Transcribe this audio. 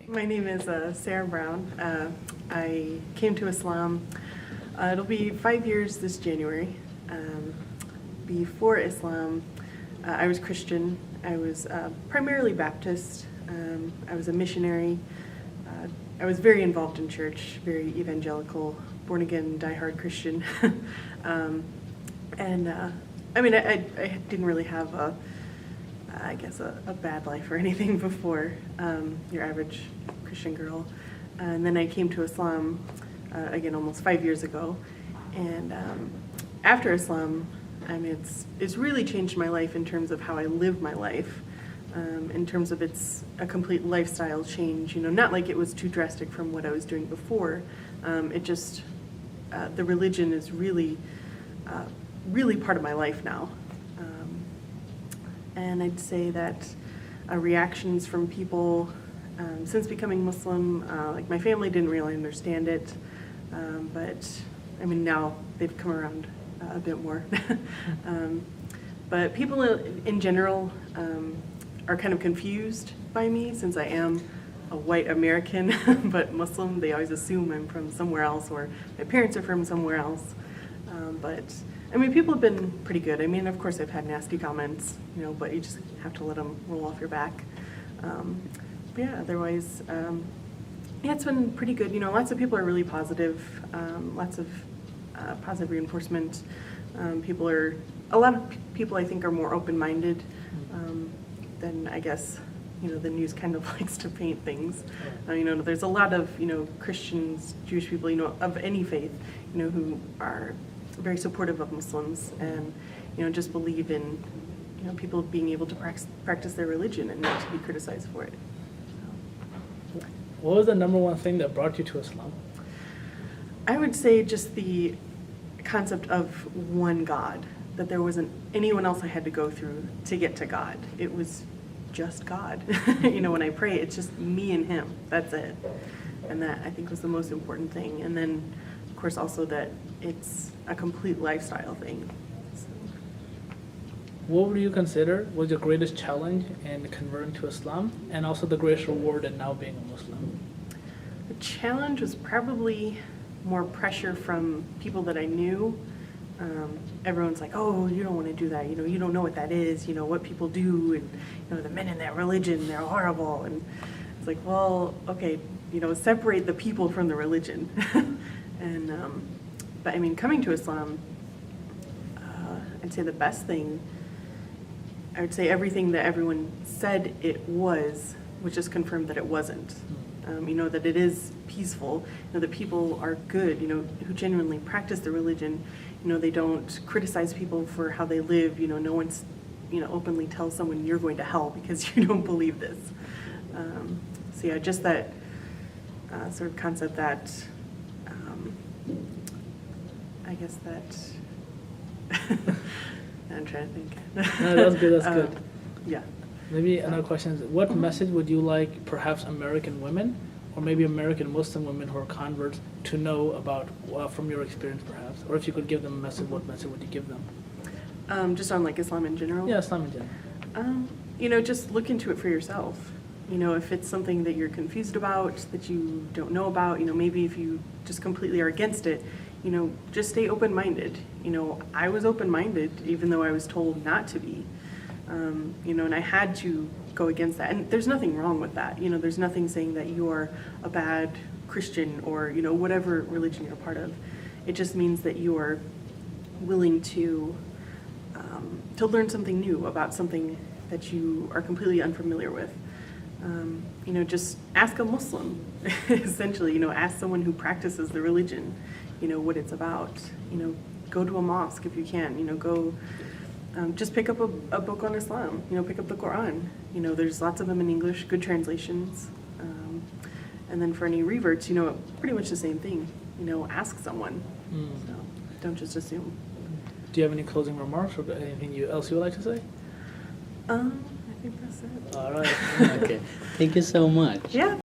My name is Sarah Brown. I came to Islam. It'll be 5 years this January. Before Islam, I was Christian. I was primarily Baptist. I was a missionary. I was very involved in church, very evangelical, born-again, diehard Christian. I mean, I didn't really have a bad life or anything before your average Christian girl. And then I came to Islam, again, almost 5 years ago. And after Islam, I mean, it's really changed my life in terms of how I live my life, in terms of it's a complete lifestyle change, not like it was too drastic from what I was doing before. It just, the religion is really, really part of my life now. And I'd say that reactions from people since becoming Muslim, like my family didn't really understand it, but I mean now they've come around a bit more. But people in general are kind of confused by me since I am a white American but Muslim. They always assume I'm from somewhere else or my parents are from somewhere else. But I mean, people have been pretty good. I mean, of course, I've had nasty comments, but you just have to let them roll off your back. But yeah, otherwise, yeah, it's been pretty good. Lots of people are really positive, lots of positive reinforcement. A lot of people I think are more open-minded than I guess, the news kind of likes to paint things. There's a lot of, Christians, Jewish people, of any faith, who are very supportive of Muslims and just believe in people being able to practice their religion and not to be criticized for it. What was the number one thing that brought you to Islam? I would say just the concept of one God, that there wasn't anyone else I had to go through to get to God. It was just God. When I pray, it's just me and Him. That's it. And that I think was the most important thing. And then, of course, also that it's a complete lifestyle thing. So. What would you consider was your greatest challenge in converting to Islam, and also the greatest reward in now being a Muslim? The challenge was probably more pressure from people that I knew. Everyone's like, oh, you don't want to do that. You don't know what that is. What people do, and the men in that religion, they're horrible. And it's like, well, okay, separate the people from the religion. And but I mean, coming to Islam, I'd say the best thing, I would say everything that everyone said it was just confirmed that it wasn't. That it is peaceful, that people are good, who genuinely practice the religion. They don't criticize people for how they live. No one's, openly tells someone you're going to hell because you don't believe this. So yeah, just that sort of concept that, I guess that, I'm trying to think. No, that's good, that's good. Yeah. Maybe another question is, what message would you like perhaps American women, or maybe American Muslim women who are converts, to know about from your experience perhaps? Or if you could give them a message, what message would you give them? Just on like Islam in general? Yeah, Islam in general. Just look into it for yourself. If it's something that you're confused about, that you don't know about, maybe if you just completely are against it, just stay open-minded. I was open-minded even though I was told not to be. And I had to go against that. And there's nothing wrong with that. There's nothing saying that you're a bad Christian or, whatever religion you're a part of. It just means that you're willing to learn something new about something that you are completely unfamiliar with. Just ask a Muslim, essentially, ask someone who practices the religion, what it's about. Go to a mosque if you can, go just pick up a book on Islam, pick up the Quran. There's lots of them in English, good translations. And then for any reverts, pretty much the same thing. Ask someone. So don't just assume. Do you have any closing remarks or anything else you would like to say? I think that's it. All right. Okay. Thank you so much. Yeah.